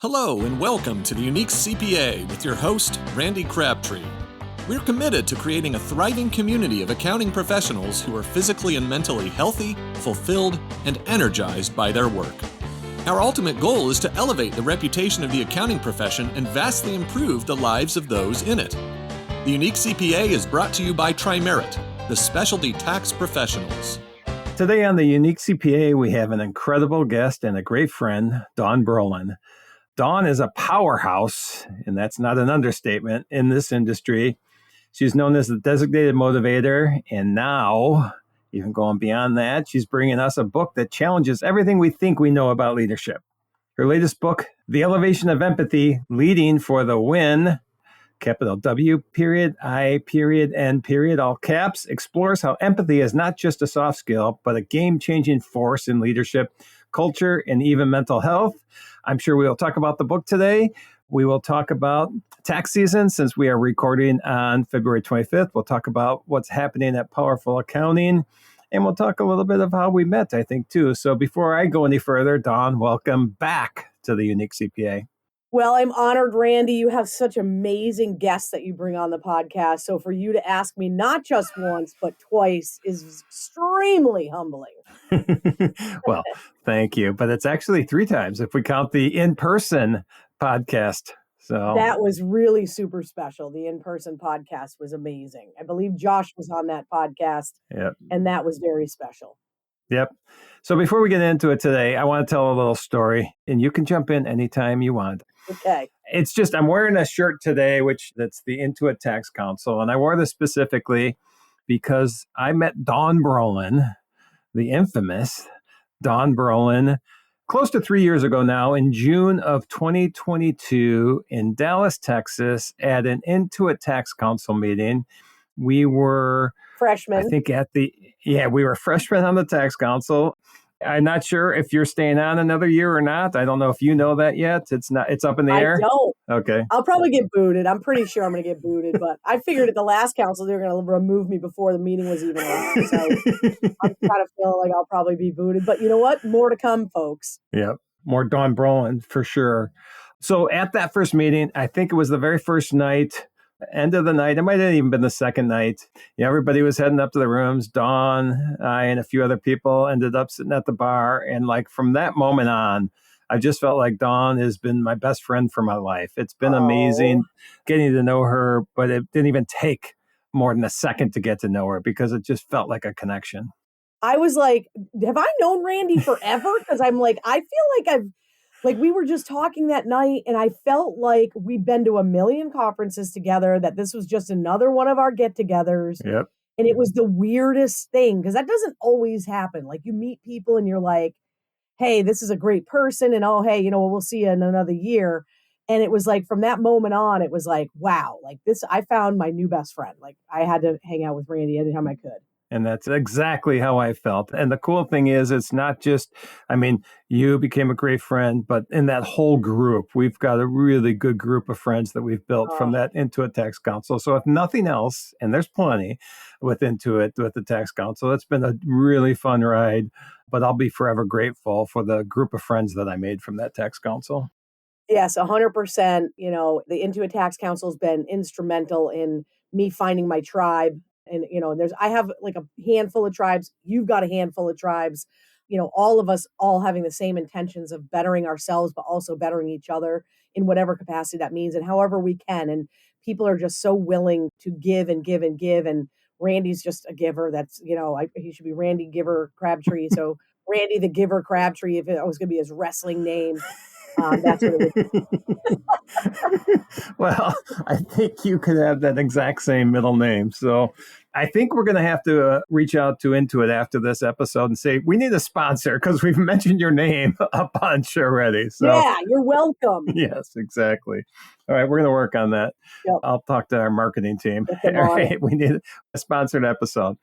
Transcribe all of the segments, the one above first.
Hello and welcome to the Unique CPA with your host, Randy Crabtree. We're committed to creating a thriving community of accounting professionals who are physically and mentally healthy, fulfilled, and energized by their work. Our ultimate goal is to elevate the reputation of the accounting profession and vastly improve the lives of those in it. The Unique CPA is brought to you by Trimerit, the specialty tax professionals. Today on the Unique CPA, we have an incredible guest and a great friend, Dawn Brolin. Dawn is a powerhouse, and that's not an understatement, in this industry. She's known as the designated motivator, and now, even going beyond that, she's bringing us a book that challenges everything we think we know about leadership. Her latest book, The Elevation of Empathy, Leading for the W.I.N, capital W, period, I, period, N, period, all caps, explores how empathy is not just a soft skill, but a game-changing force in leadership, culture, and even mental health. I'm sure we will talk about the book today. We will talk about tax season since we are recording on February 25th. We'll talk about what's happening at Powerful Accounting, and we'll talk a little bit of how we met, I think, too. So before I go any further, Dawn, welcome back to the Unique CPA. Well, I'm honored, Randy. You have such amazing guests that you bring on the podcast. So for you to ask me not just once, but twice is extremely humbling. Well, thank you. But it's actually 3 times if we count the in-person podcast. So that was really super special. The in-person podcast was amazing. I believe Josh was on that podcast, and that was very special. Yep. So before we get into it today, I want to tell a little story, and you can jump in anytime you want. Okay. It's just, I'm wearing a shirt today, that's the Intuit Tax Council. And I wore this specifically because I met Dawn Brolin, the infamous Dawn Brolin, close to 3 years ago now, in June of 2022 in Dallas, Texas, at an Intuit Tax Council meeting. We were freshmen. I think we were freshmen on the Tax Council. I'm not sure if you're staying on another year or not. I don't know if you know that yet. It's up in the air. I don't. Okay. I'll probably get booted. I'm pretty sure I'm going to get booted, but I figured at the last council they were going to remove me before the meeting was even on. So I'm kind of feeling like I'll probably be booted. But you know what? More to come, folks. Yep. More Dawn Brolin for sure. So at that first meeting, I think it was the very first night, end of the night. It might have even been the second night. Everybody was heading up to the rooms. Dawn, I, and a few other people ended up sitting at the bar. And from that moment on, I just felt like Dawn has been my best friend for my life. It's been amazing getting to know her, but it didn't even take more than a second to get to know her because it just felt like a connection. I was like, have I known Randy forever? Because I'm like, I feel like we were just talking that night and I felt like we'd been to a million conferences together, that this was just another one of our get-togethers. Yep. And it was the weirdest thing because that doesn't always happen. Like you meet people and you're like, hey, this is a great person. And hey, we'll see you in another year. And it was like, from that moment on, it was like, wow, like this, I found my new best friend. Like I had to hang out with Randy anytime I could. And that's exactly how I felt. And the cool thing is, it's not just, you became a great friend, but in that whole group, we've got a really good group of friends that we've built from that Intuit Tax Council. So if nothing else, and there's plenty with Intuit, with the Tax Council, it's been a really fun ride, but I'll be forever grateful for the group of friends that I made from that Tax Council. Yes, 100%. The Intuit Tax Council has been instrumental in me finding my tribe. And, I have like a handful of tribes. You've got a handful of tribes, all of us all having the same intentions of bettering ourselves, but also bettering each other in whatever capacity that means and however we can. And people are just so willing to give and give and give. And Randy's just a giver. That's, he should be Randy Giver Crabtree. So Randy the Giver Crabtree, if it was going to be his wrestling name. That's what it would. Well, I think you could have that exact same middle name. So I think we're going to have to reach out to Intuit after this episode and say, we need a sponsor because we've mentioned your name a bunch already. So yeah, you're welcome. Yes, exactly. All right, we're going to work on that. Yep. I'll talk to our marketing team. All right, we need a sponsored episode.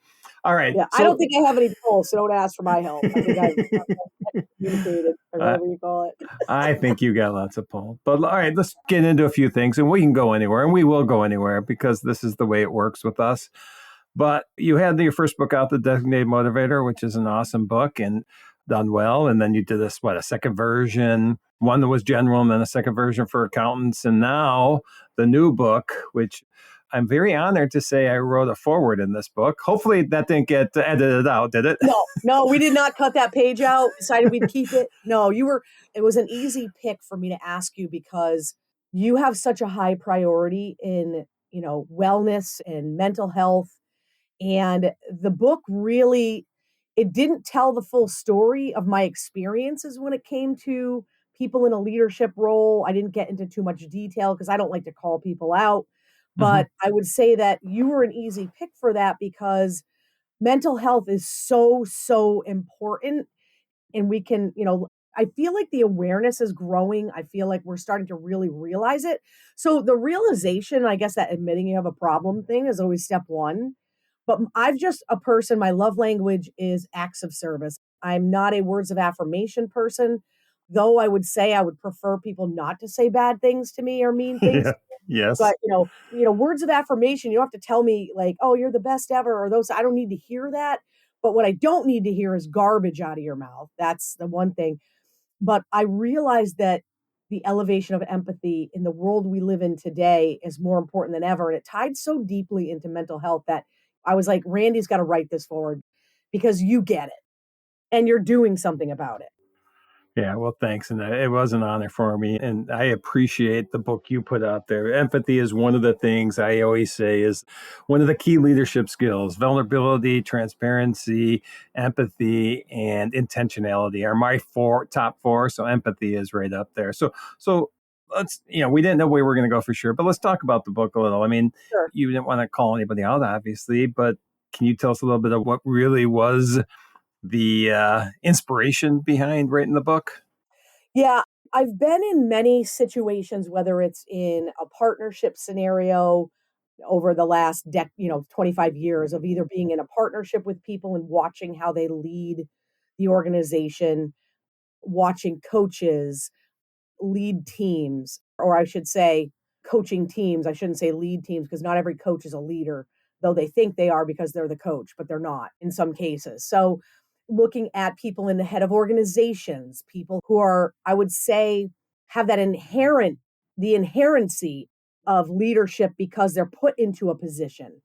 All right. Yeah, so, I don't think I have any polls, so don't ask for my help. I think I've communicated, or whatever you call it. I think you got lots of polls. But all right, let's get into a few things, and we can go anywhere, and we will go anywhere because this is the way it works with us. But you had your first book out, The Designated Motivator, which is an awesome book and done well. And then you did this, a second version One that was general and then a second version for accountants. And now the new book, which I'm very honored to say I wrote a foreword in this book. Hopefully that didn't get edited out, did it? No, we did not cut that page out. Decided we'd keep it. No, it was an easy pick for me to ask you because you have such a high priority in, wellness and mental health. And the book really, it didn't tell the full story of my experiences when it came to people in a leadership role. I didn't get into too much detail because I don't like to call people out. Mm-hmm. But I would say that you were an easy pick for that because mental health is so, so important. And we can, I feel like the awareness is growing. I feel like we're starting to really realize it. So the realization, I guess that admitting you have a problem thing is always step one. But I've just a person, my love language is acts of service. I'm not a words of affirmation person, though I would say I would prefer people not to say bad things to me or mean things. Yeah. Yes. But, words of affirmation, you don't have to tell me like, "Oh, you're the best ever," or those I don't need to hear that. But what I don't need to hear is garbage out of your mouth. That's the one thing. But I realized that the elevation of empathy in the world we live in today is more important than ever. And it tied so deeply into mental health that I was like, Randy's got to write this forward because you get it and you're doing something about it. Yeah, well, thanks. And it was an honor for me. And I appreciate the book you put out there. Empathy is one of the things I always say is one of the key leadership skills. Vulnerability, transparency, empathy, and intentionality are my top four. So empathy is right up there. So let's, we didn't know where we were going to go for sure, but let's talk about the book a little. I mean, Sure. you didn't want to call anybody out, obviously, but can you tell us a little bit of what really was the inspiration behind writing the book? Yeah. I've been in many situations, whether it's in a partnership scenario over the last 25 years of either being in a partnership with people and watching how they lead the organization, watching coaches lead teams, or I should say coaching teams. I shouldn't say lead teams because not every coach is a leader, though they think they are because they're the coach, but they're not in some cases. So looking at people in the head of organizations, people who are, I would say, have that the inherency of leadership because they're put into a position.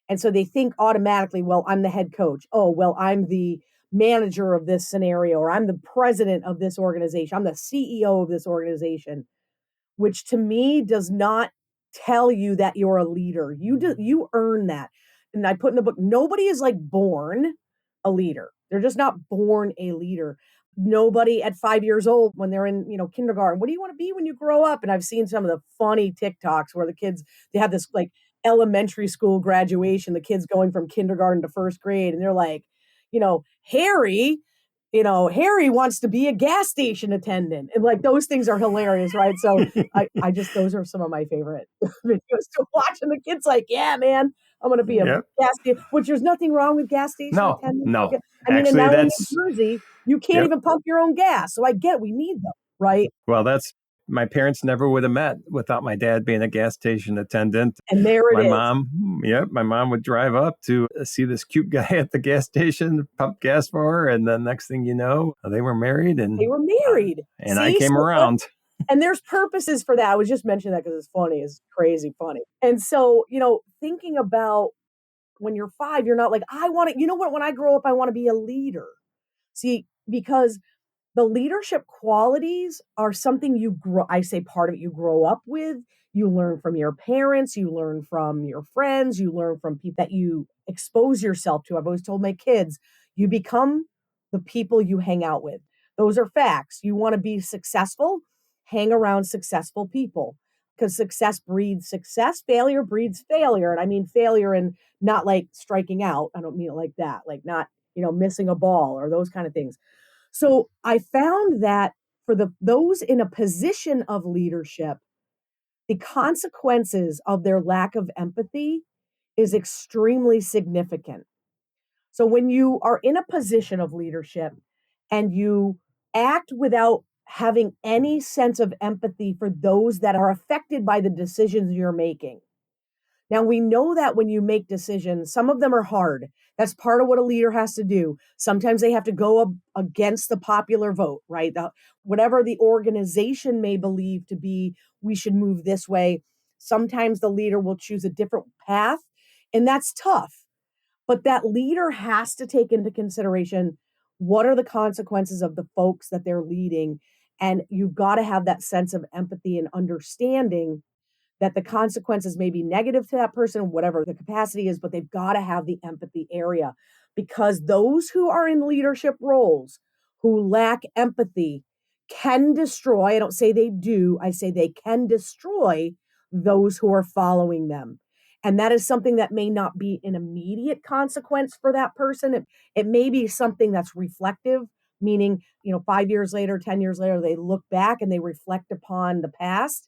And so they think automatically, well, I'm the head coach. Oh, well, I'm the manager of this scenario, or I'm the president of this organization. I'm the CEO of this organization, which to me does not tell you that you're a leader. You earn that. And I put in the book, nobody is like born a leader. They're just not born a leader. Nobody at 5 years old when they're in, kindergarten, what do you want to be when you grow up? And I've seen some of the funny TikToks where the kids, they have this like elementary school graduation, the kids going from kindergarten to first grade, and they're like, Harry, Harry wants to be a gas station attendant. And like those things are hilarious, right? So I just, those are some of my favorite videos to watch. And the kids like, yeah, man, I'm going to be a Yep. gas station, which there's nothing wrong with gas station No, attendants. no. I mean, and Actually, now in that's, New Jersey, you can't yep. even pump your own gas. So I get it. We need them, right? Well, my parents never would have met without my dad being a gas station attendant. And there it is. My mom would drive up to see this cute guy at the gas station, pump gas for her. And then next thing you know, they were married They were married. and I See? came around. And there's purposes for that. I was just mentioning that because it's funny. It's crazy funny. And so, thinking about when you're 5, you're not like, I want to, when I grow up, I want to be a leader. See, because the leadership qualities are something I say part of it you grow up with. You learn from your parents, you learn from your friends, you learn from people that you expose yourself to. I've always told my kids, you become the people you hang out with. Those are facts. You want to be successful, hang around successful people because success breeds success, failure breeds failure. And I mean failure and not like striking out. I don't mean it like that, like not, missing a ball or those kind of things. So I found that for those in a position of leadership, the consequences of their lack of empathy is extremely significant. So when you are in a position of leadership and you act without having any sense of empathy for those that are affected by the decisions you're making, Now, we know that when you make decisions, some of them are hard. That's part of what a leader has to do. Sometimes they have to go against the popular vote, right? Whatever the organization may believe to be, we should move this way. Sometimes the leader will choose a different path, and that's tough. But that leader has to take into consideration what are the consequences of the folks that they're leading. And you've got to have that sense of empathy and understanding that the consequences may be negative to that person, whatever the capacity is, but they've got to have the empathy area because those who are in leadership roles who lack empathy can destroy, I don't say they do, I say they can destroy those who are following them. And that is something that may not be an immediate consequence for that person. It may be something that's reflective, meaning, 5 years later, 10 years later, they look back and they reflect upon the past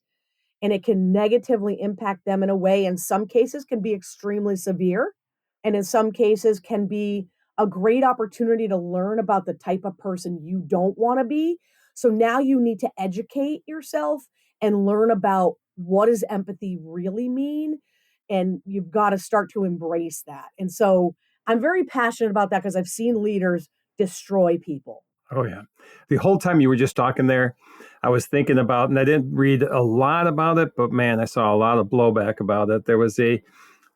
and it can negatively impact them in a way in some cases can be extremely severe and in some cases can be a great opportunity to learn about the type of person you don't want to be. So now you need to educate yourself and learn about what does empathy really mean, and you've got to start to embrace that. And so I'm very passionate about that because I've seen leaders destroy people. Oh, yeah. The whole time you were just talking there, I was thinking about, and I didn't read a lot about it, but man, I saw a lot of blowback about it. There was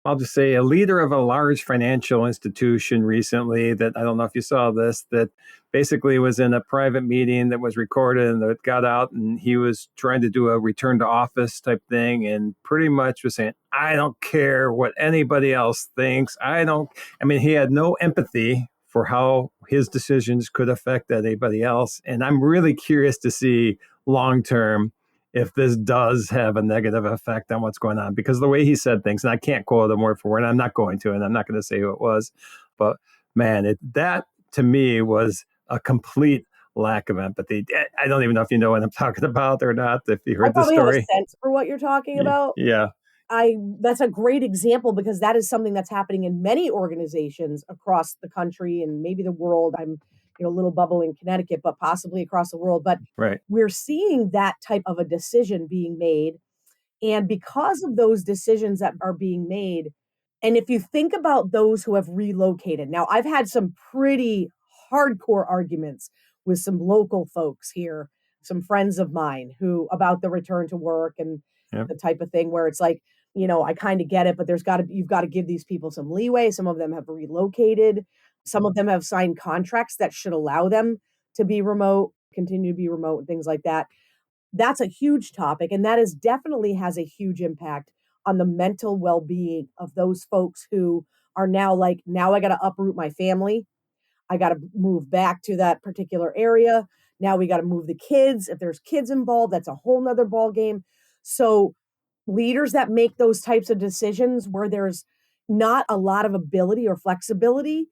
I'll just say, a leader of a large financial institution recently that I don't know if you saw this, that basically was in a private meeting that was recorded and that got out, and he was trying to do a return to office type thing and pretty much was saying, I don't care what anybody else thinks. He had no empathy for how his decisions could affect anybody else. And I'm really curious to see long term if this does have a negative effect on what's going on, because the way he said things, and I can't quote him word for word, and I'm not going to, and I'm not going to say who it was, but man, that to me was a complete lack of empathy. I don't even know if you know what I'm talking about or not, if you I heard the probably have a story. sense for what you're talking about. Yeah, That's a great example because that is something that's happening in many organizations across the country and maybe the world. I'm, a little bubble in Connecticut, but possibly across the world. But right. we're seeing that type of a decision being made. And because of those decisions that are being made, and if you think about those who have relocated, now I've had some pretty hardcore arguments with some local folks here, some friends of mine who about the return to work and Yep. the type of thing where it's like, I kind of get it, but you've got to give these people some leeway. Some of them have relocated. Some of them have signed contracts that should allow them to be remote, continue to be remote, and things like that. That's a huge topic, and that is definitely has a huge impact on the mental well-being of those folks who are now like, now I got to uproot my family. I got to move back to that particular area. Now we got to move the kids. If there's kids involved, that's a whole nother ball game. So leaders that make those types of decisions where there's not a lot of ability or flexibility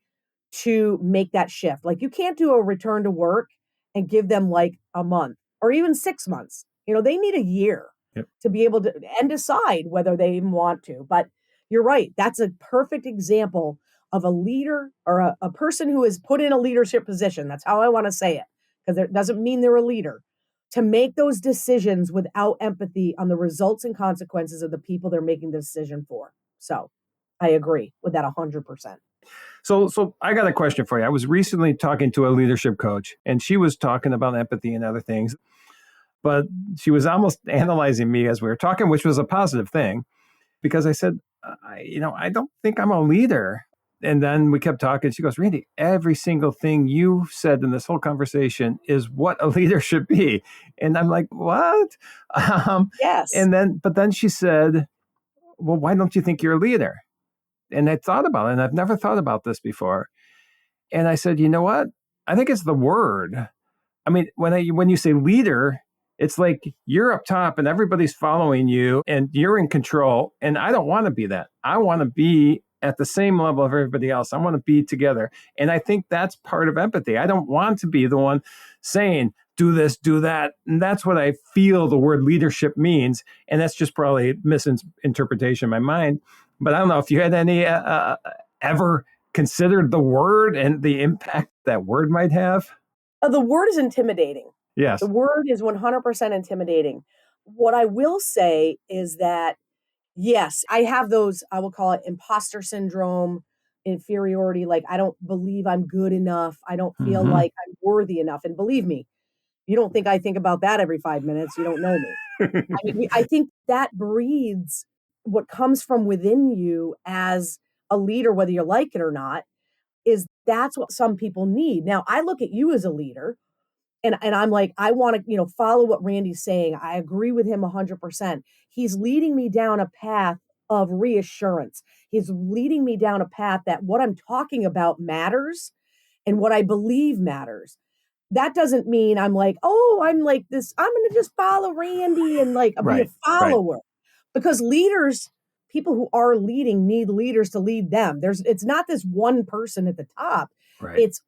to make that shift. Like you can't do a return to work and give them like a month or even 6 months. They need a year Yep. to be able to and decide whether they even want to. But you're right. That's a perfect example of a leader or a person who is put in a leadership position. That's how I want to say it, because it doesn't mean they're a leader. To make those decisions without empathy on the results and consequences of the people they're making the decision for. So I agree with that 100%. So I got a question for you. I was recently talking to a leadership coach, and she was talking about empathy and other things, but she was almost analyzing me as we were talking, which was a positive thing, because I said, I don't think I'm a leader. And then we kept talking. She goes, Randy, every single thing you said in this whole conversation is what a leader should be. And I'm like, what? Yes. But then she said, well, why don't you think you're a leader? And I thought about it, and I've never thought about this before. And I said, you know what? I think it's the word. I mean, when you say leader, it's like you're up top and everybody's following you and you're in control. And I don't want to be that. I want to be at the same level of everybody else. I want to be together. And I think that's part of empathy. I don't want to be the one saying, do this, do that. And that's what I feel the word leadership means. And that's just probably misinterpretation in my mind. But I don't know if you had any ever considered the word and the impact that word might have. The word is intimidating. Yes. The word is 100% intimidating. What I will say is that Yes, I have those, I will call it imposter syndrome, inferiority. Like, I don't believe I'm good enough. I don't feel Hmm. like I'm worthy enough. And believe me, you don't think I think about that every 5 minutes. You don't know me. I mean, I think that breeds what comes from within you as a leader, whether you like it or not, is that's what some people need. Now, I look at you as a leader and I'm like, I want to, follow what Randy's saying. I agree with him 100%. He's leading me down a path of reassurance. He's leading me down a path that what I'm talking about matters and what I believe matters. That doesn't mean I'm like, oh, I'm like this, I'm going to just follow Randy and like be a Right, right, follower. Because leaders, people who are leading need leaders to lead them. It's not this one person at the top. right. It's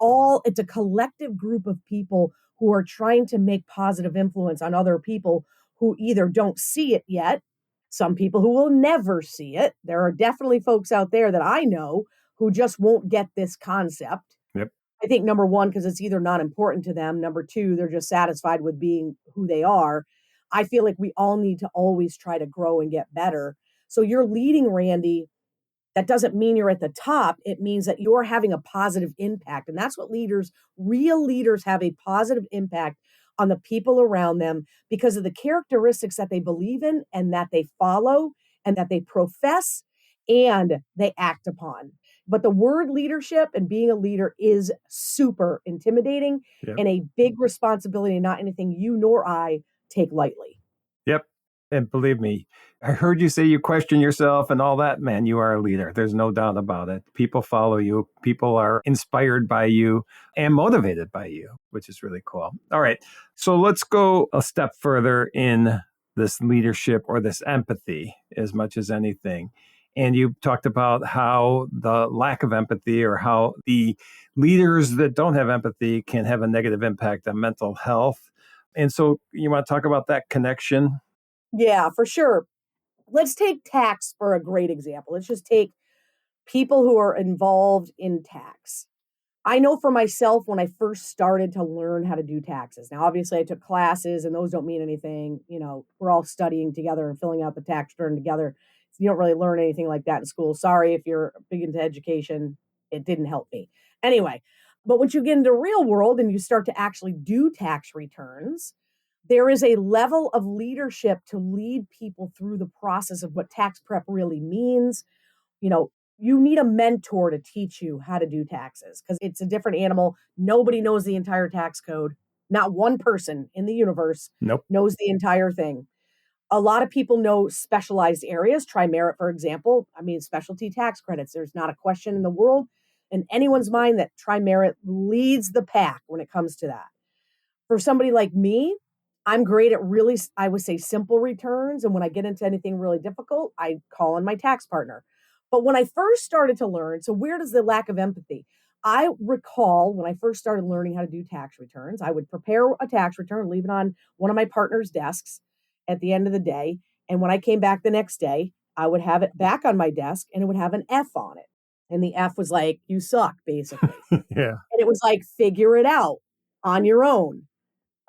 a collective group of people who are trying to make positive influence on other people who either don't see it yet, some people who will never see it. There are definitely folks out there that I know who just won't get this concept. Yep, I think number one, because it's either not important to them. Number two, they're just satisfied with being who they are. I feel like we all need to always try to grow and get better. So you're leading, Randy, that doesn't mean you're at the top. It means that you're having a positive impact. And that's what real leaders have a positive impact on the people around them because of the characteristics that they believe in and that they follow and that they profess and they act upon. But the word leadership and being a leader is super intimidating yep. and a big responsibility, not anything you nor I take lightly. Yep. And believe me, I heard you say you question yourself and all that. Man, you are a leader. There's no doubt about it. People follow you. People are inspired by you and motivated by you, which is really cool. All right. So let's go a step further in this leadership or this empathy as much as anything. And you talked about how the lack of empathy or how the leaders that don't have empathy can have a negative impact on mental health. And so you want to talk about that connection? Yeah, for sure. Let's take tax for a great example. Let's just take people who are involved in tax. I know for myself when I first started to learn how to do taxes. Now, obviously, I took classes and those don't mean anything. We're all studying together and filling out the tax return together. You don't really learn anything like that in school. Sorry if you're big into education, it didn't help me. Anyway, but once you get into real world and you start to actually do tax returns, there is a level of leadership to lead people through the process of what tax prep really means. You know, you need a mentor to teach you how to do taxes because it's a different animal. Nobody knows the entire tax code. Not one person in the universe Nope. knows the entire thing. A lot of people know specialized areas, tri-merit, for example. I mean, specialty tax credits. There's not a question in the world in anyone's mind that tri-merit leads the pack when it comes to that. For somebody like me, I'm great at really, I would say, simple returns. And when I get into anything really difficult, I call on my tax partner. But when I first started to learn, so where does the lack of empathy? I recall when I first started learning how to do tax returns, I would prepare a tax return, leave it on one of my partner's desks at the end of the day. And when I came back the next day, I would have it back on my desk and it would have an F on it. And the F was like, you suck, basically. Yeah. And it was like, figure it out on your own.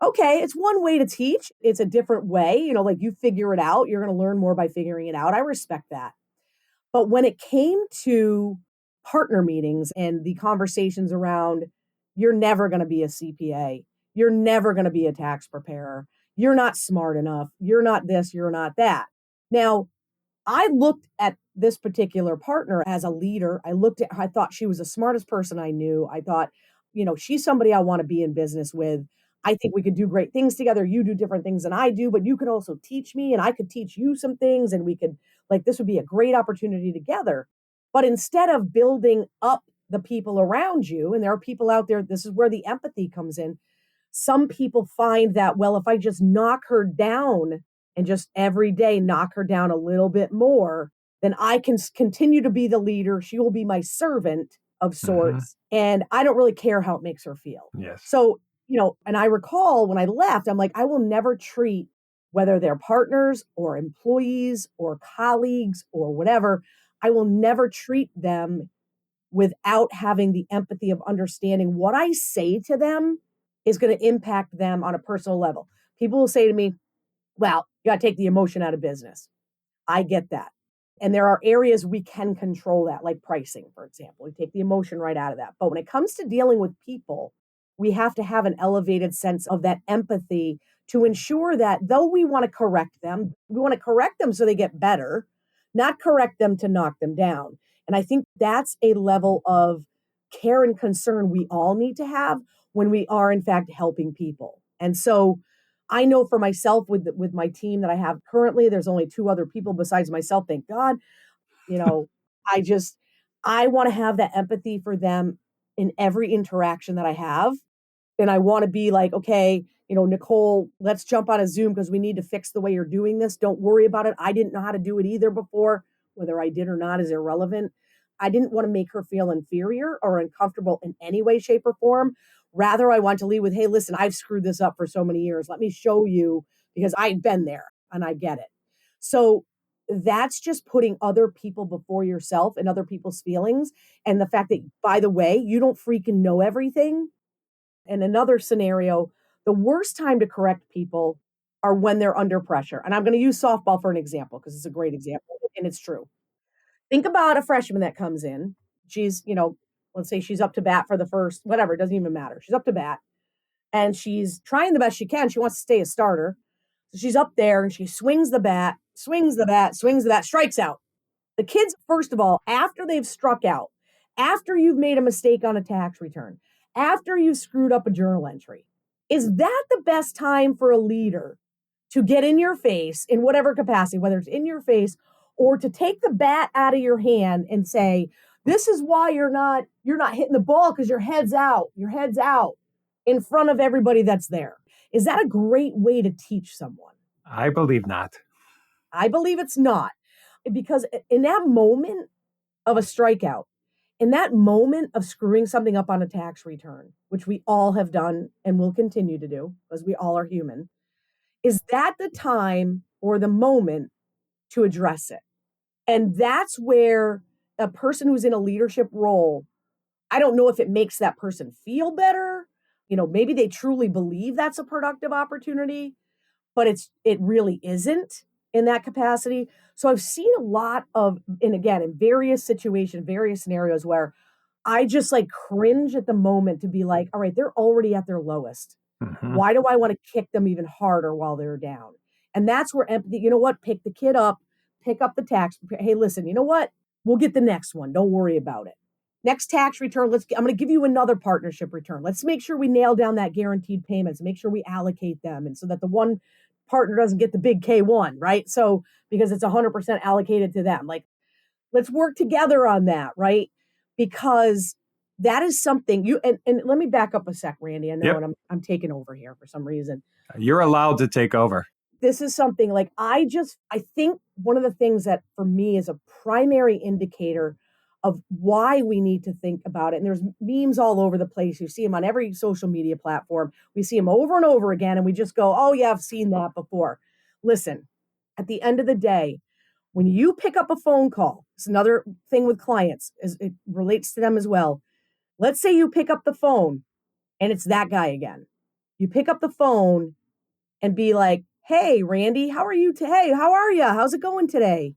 Okay, it's one way to teach. It's a different way. Like you figure it out. You're going to learn more by figuring it out. I respect that. But when it came to partner meetings and the conversations around, you're never going to be a CPA, you're never going to be a tax preparer, you're not smart enough, you're not this, you're not that. Now, I looked at this particular partner as a leader. I thought she was the smartest person I knew. I thought, she's somebody I want to be in business with. I think we could do great things together. You do different things than I do, but you could also teach me and I could teach you some things and we could, like, this would be a great opportunity together. But instead of building up the people around you, and there are people out there, this is where the empathy comes in. Some people find that, well, if I just knock her down and just every day knock her down a little bit more, then I can continue to be the leader. She will be my servant of Hmm. sorts. And I don't really care how it makes her feel. Yes. So, and I recall when I left, I'm like, I will never treat whether they're partners or employees or colleagues or whatever, I will never treat them without having the empathy of understanding what I say to them is going to impact them on a personal level. People will say to me, well, you got to take the emotion out of business. I get that. And there are areas we can control that, like pricing, for example. We take the emotion right out of that. But when it comes to dealing with people, we have to have an elevated sense of that empathy to ensure that though we want to correct them, we want to correct them so they get better, not correct them to knock them down. And I think that's a level of care and concern we all need to have when we are, in fact, helping people. And so I know for myself with my team that I have currently, there's only two other people besides myself, thank God. You know, I just I want to have that empathy for them in every interaction that I have. And I want to be like, okay, Nicole, let's jump on a Zoom because we need to fix the way you're doing this. Don't worry about it. I didn't know how to do it either before. Whether I did or not is irrelevant. I didn't want to make her feel inferior or uncomfortable in any way, shape, or form. Rather, I want to lead with, hey, listen, I've screwed this up for so many years. Let me show you because I've been there and I get it. So that's just putting other people before yourself and other people's feelings. And the fact that, by the way, you don't freaking know everything. And another scenario, the worst time to correct people are when they're under pressure. And I'm going to use softball for an example because it's a great example and it's true. Think about a freshman that comes in. She's, let's say she's up to bat for the first, whatever, it doesn't even matter. She's up to bat and she's trying the best she can. She wants to stay a starter. So she's up there and she swings the bat, strikes out. The kids, first of all, after they've struck out, after you've made a mistake on a tax return, after you've screwed up a journal entry, is that the best time for a leader to get in your face in whatever capacity, whether it's in your face or to take the bat out of your hand and say, this is why you're not hitting the ball because your head's out in front of everybody that's there. Is that a great way to teach someone? I believe not. I believe it's not. Because in that moment of a strikeout, in that moment of screwing something up on a tax return, which we all have done and will continue to do because we all are human, is that the time or the moment to address it? And that's where a person who's in a leadership role, I don't know if it makes that person feel better. Maybe they truly believe that's a productive opportunity, but it really isn't in that capacity. So I've seen a lot of, and again, in various situations, various scenarios where I just like cringe at the moment to be like, all right, they're already at their lowest. Mhm. Why do I want to kick them even harder while they're down? And that's where empathy, you know what? Pick the kid up, pick up the tax. Hey, listen, you know what? We'll get the next one. Don't worry about it. Next tax return, I'm going to give you another partnership return. Let's make sure we nail down that guaranteed payments, make sure we allocate them. And so that the one partner doesn't get the big K1, right? So because it's 100% allocated to them, like let's work together on that, right? Because that is something and let me back up a sec, Randy. I know Yep. and I'm taking over here for some reason. You're allowed to take over. This is something like I think one of the things that for me is a primary indicator of why we need to think about it. And there's memes all over the place. You see them on every social media platform. We see them over and over again. And we just go, oh yeah, I've seen that before. Listen, at the end of the day, when you pick up a phone call, it's another thing with clients, as it relates to them as well. Let's say you pick up the phone and it's that guy again. You pick up the phone and be like, hey, Randy, how are you? Hey, how are you? How's it going today?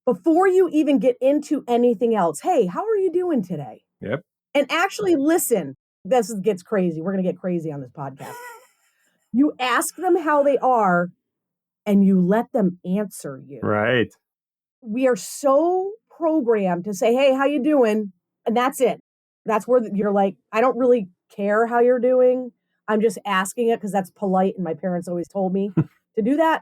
Before you even get into anything else, hey, how are you doing today? Yep. And actually listen, this gets crazy. We're going to get crazy on this podcast. You ask them how they are and you let them answer you. Right. We are so programmed to say, hey, how you doing? And that's it. That's where you're like, I don't really care how you're doing. I'm just asking it because that's polite. And my parents always told me to do that.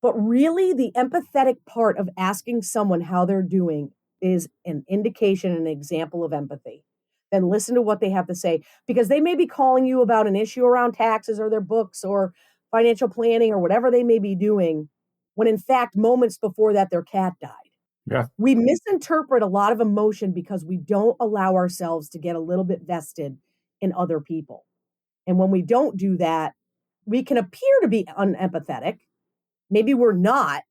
But really, the empathetic part of asking someone how they're doing is an indication, an example of empathy. Then listen to what they have to say because they may be calling you about an issue around taxes or their books or financial planning or whatever they may be doing, when in fact, moments before that, their cat died. Yeah. We misinterpret a lot of emotion because we don't allow ourselves to get a little bit vested in other people. And when we don't do that, we can appear to be unempathetic. Maybe we're not,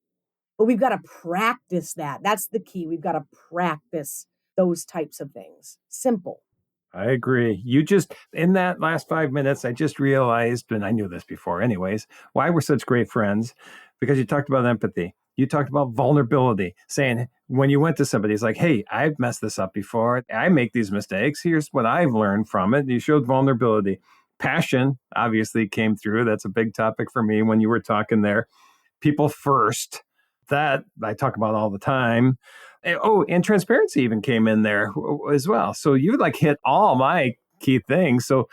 but we've got to practice that. That's the key. We've got to practice those types of things. Simple. I agree. You just, in that last 5 minutes, I just realized, and I knew this before anyways, why we're such great friends, because you talked about empathy. You talked about vulnerability, saying when you went to somebody, it's like, hey, I've messed this up before. I make these mistakes. Here's what I've learned from it. You showed vulnerability. Passion obviously came through. That's a big topic for me when you were talking there. People first, that I talk about all the time. Oh, and transparency even came in there as well. So you like hit all my key things. So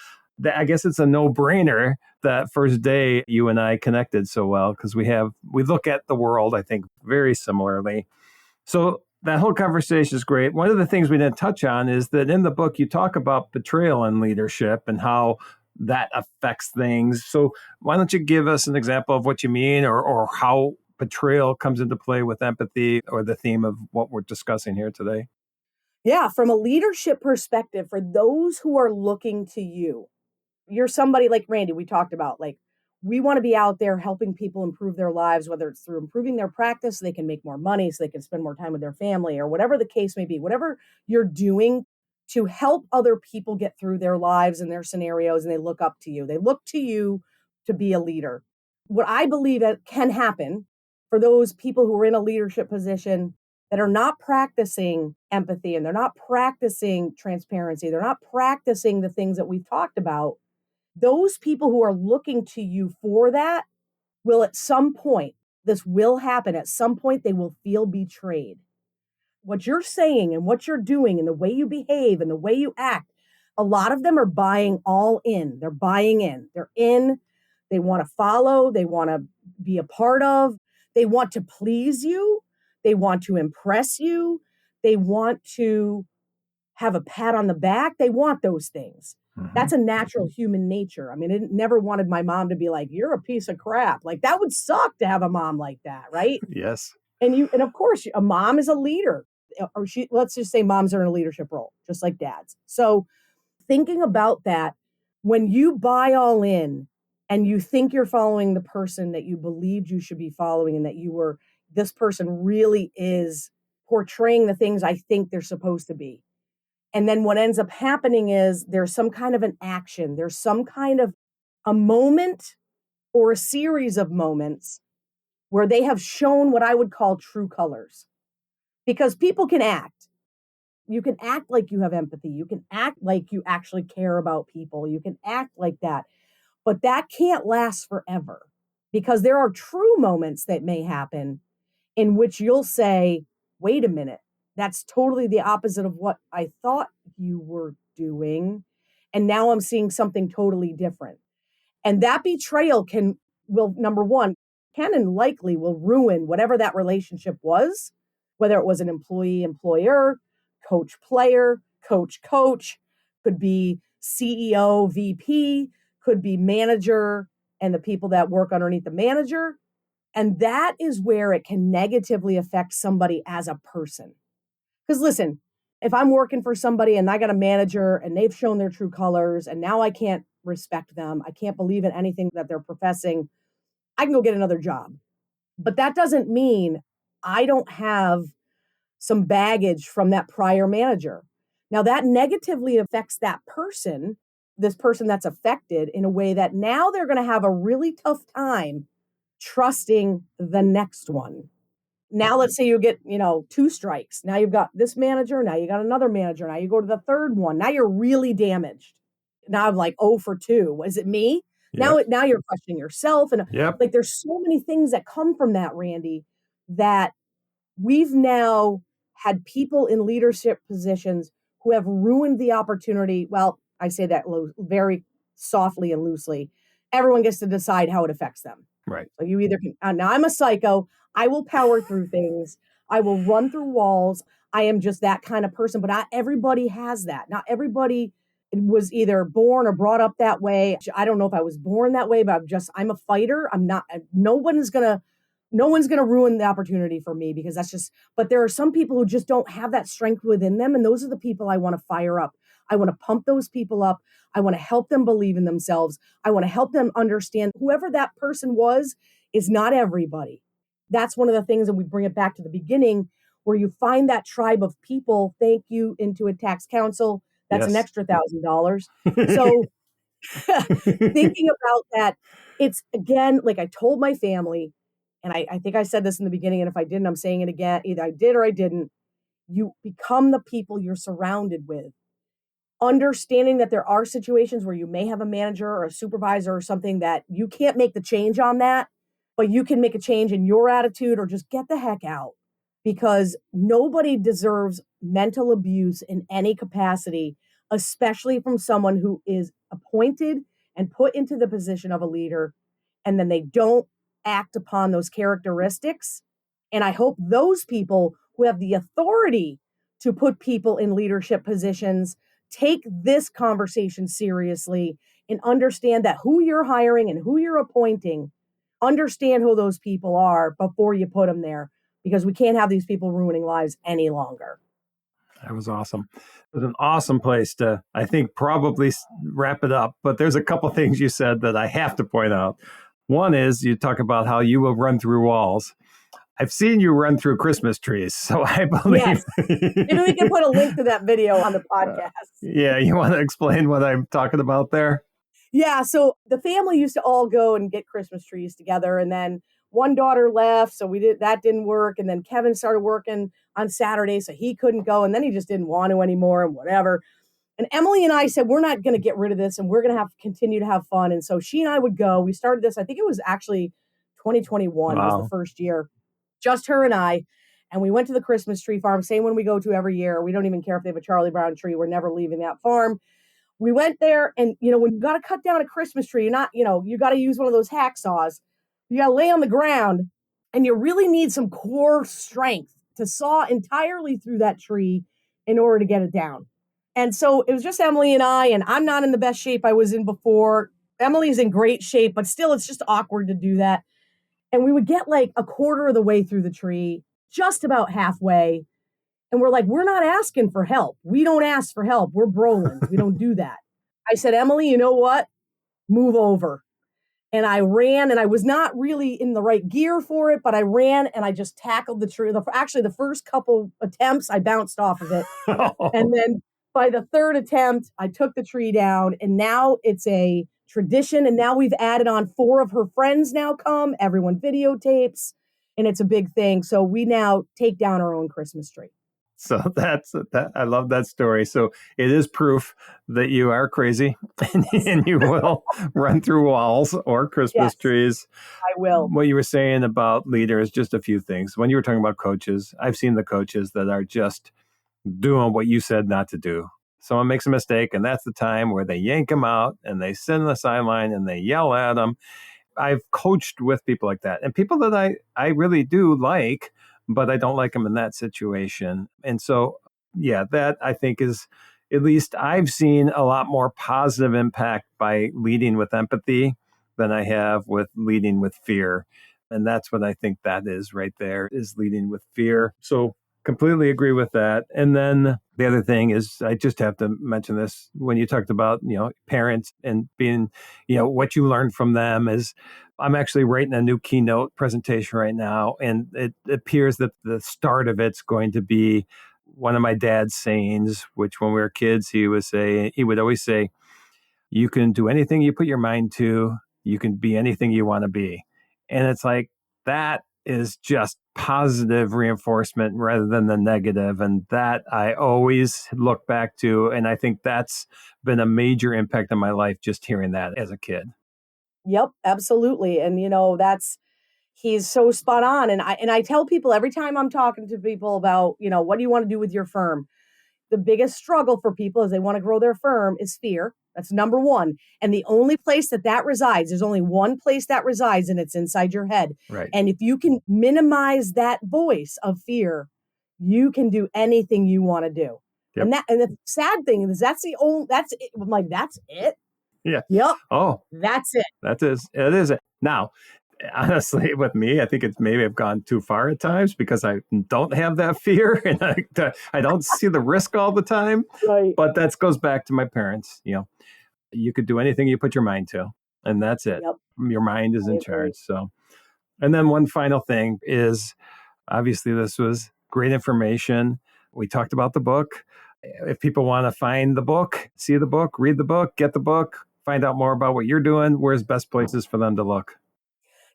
I guess it's a no-brainer that first day you and I connected so well because we look at the world, I think, very similarly. So that whole conversation is great. One of the things we didn't touch on is that in the book, you talk about betrayal in leadership and how that affects things. So why don't you give us an example of what you mean or how betrayal comes into play with empathy or the theme of what we're discussing here today? Yeah, from a leadership perspective, for those who are looking to you, you're somebody like Randy, we talked about, like, we want to be out there helping people improve their lives, whether it's through improving their practice, so they can make more money, so they can spend more time with their family, or whatever the case may be, whatever you're doing to help other people get through their lives and their scenarios, and they look up to you. They look to you to be a leader. What I believe that can happen for those people who are in a leadership position that are not practicing empathy and they're not practicing transparency, they're not practicing the things that we've talked about, those people who are looking to you for that will at some point, this will happen. At some point, they will feel betrayed. What you're saying and what you're doing and the way you behave and the way you act, a lot of them are buying all in. They're buying in. They're in. They want to follow. They want to be a part of. They want to please you. They want to impress you. They want to have a pat on the back. They want those things. That's a natural human nature. I mean, I never wanted my mom to be like, you're a piece of crap. Like, that would suck to have a mom like that, right? Yes. And of course, a mom is a leader, or let's just say moms are in a leadership role, just like dads. So thinking about that, when you buy all in and you think you're following the person that you believed you should be following and that this person really is portraying the things I think they're supposed to be. And then what ends up happening is there's some kind of an action, there's some kind of a moment or a series of moments where they have shown what I would call true colors. Because people can act. You can act like you have empathy. You can act like you actually care about people. You can act like that. But that can't last forever because there are true moments that may happen in which you'll say, wait a minute, that's totally the opposite of what I thought you were doing. And now I'm seeing something totally different. And that betrayal will, number one, can and likely will ruin whatever that relationship was, whether it was an employee employer, coach player, coach coach, could be CEO, VP, could be manager and the people that work underneath the manager. And that is where it can negatively affect somebody as a person. Because listen, if I'm working for somebody and I got a manager and they've shown their true colors and now I can't respect them, I can't believe in anything that they're professing, I can go get another job. But that doesn't mean I don't have some baggage from that prior manager. Now that negatively affects that person, this person that's affected, in a way that now they're going to have a really tough time trusting the next one. Now let's say you get, two strikes. Now you've got this manager, now you got another manager, now you go to the third one. Now you're really damaged. Now I'm like 0 for 2. Was it me? Yep. Now you're questioning yourself. And Yep. like there's so many things that come from that, Randy, that we've now had people in leadership positions who have ruined the opportunity. Well, I say that very softly and loosely. Everyone gets to decide how it affects them. Right. So you either can, now I'm a psycho. I will power through things. I will run through walls. I am just that kind of person, but not everybody has that. Not everybody was either born or brought up that way. I don't know if I was born that way, but I'm a fighter. I'm not, no one's going to ruin the opportunity for me because but there are some people who just don't have that strength within them. And those are the people I want to fire up. I want to pump those people up. I want to help them believe in themselves. I want to help them understand whoever that person was is not everybody. That's one of the things that we bring it back to the beginning where you find that tribe of people. Thank you, Intuit Tax Council. That's an Yes. extra $1,000. So thinking about that, it's again, like I told my family, And I think I said this in the beginning, and if I didn't, I'm saying it again. Either I did or I didn't. You become the people you're surrounded with. Understanding that there are situations where you may have a manager or a supervisor or something that you can't make the change on that, but you can make a change in your attitude or just get the heck out, because nobody deserves mental abuse in any capacity, especially from someone who is appointed and put into the position of a leader, and then they don't act upon those characteristics. And I hope those people who have the authority to put people in leadership positions take this conversation seriously and understand that who you're hiring and who you're appointing, understand who those people are before you put them there, because we can't have these people ruining lives any longer. That was awesome. It was an awesome place to, I think, probably wrap it up. But there's a couple things you said that I have to point out. One is you talk about how you will run through walls. I've seen you run through Christmas trees, so I believe. Yes. Maybe we can put a link to that video on the podcast. Yeah, you want to explain what I'm talking about there? Yeah, so the family used to all go and get Christmas trees together, and then one daughter left, so that didn't work, and then Kevin started working on Saturday, so he couldn't go, and then he just didn't want to anymore and whatever. And Emily and I said, we're not going to get rid of this, and we're going to have to continue to have fun. And so she and I would go. We started this, I think it was actually 2021 was the first year, just her and I. And we went to the Christmas tree farm, same one we go to every year. We don't even care if they have a Charlie Brown tree. We're never leaving that farm. We went there, and, when you got to cut down a Christmas tree, you're not, you got to use one of those hacksaws. You got to lay on the ground, and you really need some core strength to saw entirely through that tree in order to get it down. And so it was just Emily and I'm not in the best shape I was in before. Emily's in great shape, but still it's just awkward to do that. And we would get like a quarter of the way through the tree, just about halfway. And we're like, we're not asking for help. We don't ask for help. We're Brolins. We don't do that. I said, Emily, you know what? Move over. And I ran, and I was not really in the right gear for it, but I ran and I just tackled the tree. Actually, the first couple attempts, I bounced off of it. And then by the third attempt, I took the tree down, and now it's a tradition. And now we've added on 4 of her friends now come. Everyone videotapes, and it's a big thing. So we now take down our own Christmas tree. So that. I love that story. So it is proof that you are crazy and you will run through walls or Christmas trees. I will. What you were saying about leaders, just a few things. When you were talking about coaches, I've seen the coaches that are just doing what you said not to do. Someone makes a mistake, and that's the time where they yank them out and they sit on the sideline and they yell at them. I've coached with people like that, and people that I really do like, but I don't like them in that situation. And so, yeah, that I think is, at least I've seen a lot more positive impact by leading with empathy than I have with leading with fear. And that's what I think that is right there, is leading with fear. So completely agree with that. And then the other thing is, I just have to mention this, when you talked about, parents and being, what you learned from them, is I'm actually writing a new keynote presentation right now. And it appears that the start of it's going to be one of my dad's sayings, which when we were kids, he would always say, you can do anything you put your mind to, you can be anything you want to be. And it's like, that is just positive reinforcement rather than the negative. And that I always look back to. And I think that's been a major impact on my life, just hearing that as a kid. Yep, absolutely. And, he's so spot on. And I tell people every time I'm talking to people about, what do you want to do with your firm? The biggest struggle for people as they want to grow their firm is fear. That's number one. And the only place that resides, there's only one place that resides, and it's inside your head. Right. And if you can minimize that voice of fear, you can do anything you want to do. Yep. And the sad thing is that's it. I'm like, that's it. Yeah. Yep. Oh, that's it. It is it. Now, honestly, with me, I think it's maybe I've gone too far at times because I don't have that fear and I don't see the risk all the time. Right. But that goes back to my parents. You could do anything you put your mind to, and that's it. Yep. Your mind is in charge. So, and then one final thing is, obviously, this was great information. We talked about the book. If people want to find the book, see the book, read the book, get the book, find out more about what you're doing, where's best places for them to look?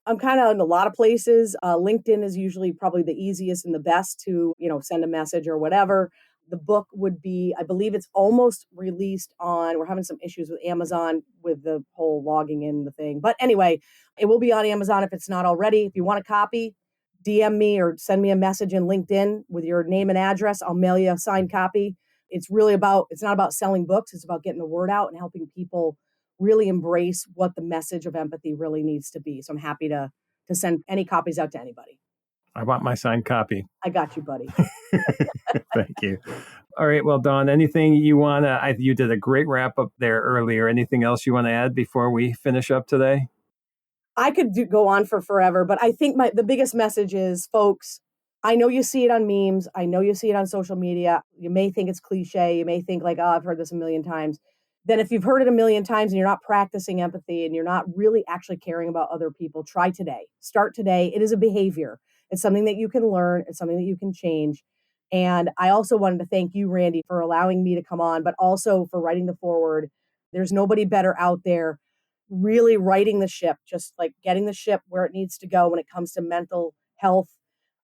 I'm kind of in a lot of places. LinkedIn is usually probably the easiest and the best to, send a message or whatever. The book would be, I believe it's almost released on, we're having some issues with Amazon with the whole logging in the thing. But anyway, it will be on Amazon if it's not already. If you want a copy, DM me or send me a message in LinkedIn with your name and address. I'll mail you a signed copy. It's not about selling books. It's about getting the word out and helping people really embrace what the message of empathy really needs to be. So I'm happy to send any copies out to anybody. I want my signed copy. I got you, buddy. Thank you. All right. Well, Dawn, anything you want to, you did a great wrap up there earlier. Anything else you want to add before we finish up today? I could go on for forever, but I think the biggest message is, folks, I know you see it on memes. I know you see it on social media. You may think it's cliche. You may think like, oh, I've heard this a million times. Then if you've heard it a million times and you're not practicing empathy and you're not really actually caring about other people, try today. Start today. It is a behavior. It's something that you can learn. It's something that you can change. And I also wanted to thank you, Randy, for allowing me to come on, but also for writing the foreword. There's nobody better out there really righting the ship, just like getting the ship where it needs to go when it comes to mental health.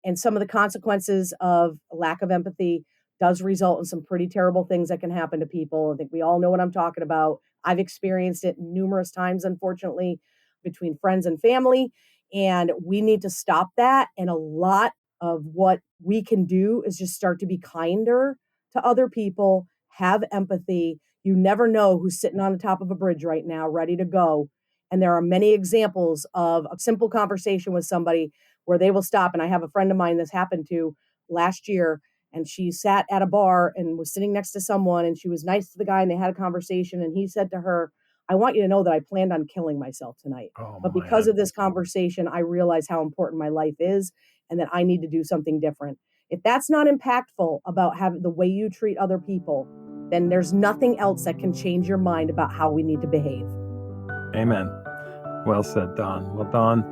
And some of the consequences of a lack of empathy does result in some pretty terrible things that can happen to people. I think we all know what I'm talking about. I've experienced it numerous times, unfortunately, between friends and family. And we need to stop that. And a lot of what we can do is just start to be kinder to other people, have empathy. You never know who's sitting on the top of a bridge right now, ready to go. And there are many examples of a simple conversation with somebody where they will stop. And I have a friend of mine this happened to last year, and she sat at a bar and was sitting next to someone, and she was nice to the guy, and they had a conversation. And he said to her, I want you to know that I planned on killing myself tonight. Oh, but because of this conversation, I realize how important my life is and that I need to do something different. If that's not impactful about having the way you treat other people, then there's nothing else that can change your mind about how we need to behave. Amen. Well said, Dawn. Well, Dawn,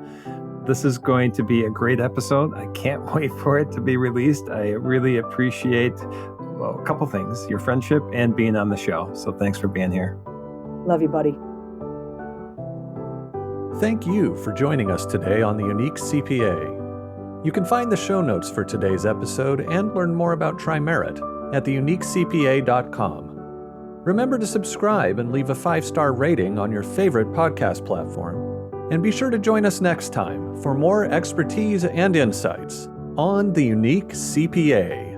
this is going to be a great episode. I can't wait for it to be released. I really appreciate a couple things, your friendship and being on the show. So thanks for being here. Love you, buddy. Thank you for joining us today on the Unique CPA. You can find the show notes for today's episode and learn more about TriMerit at theuniquecpa.com. Remember to subscribe and leave a 5-star rating on your favorite podcast platform. And be sure to join us next time for more expertise and insights on the Unique CPA.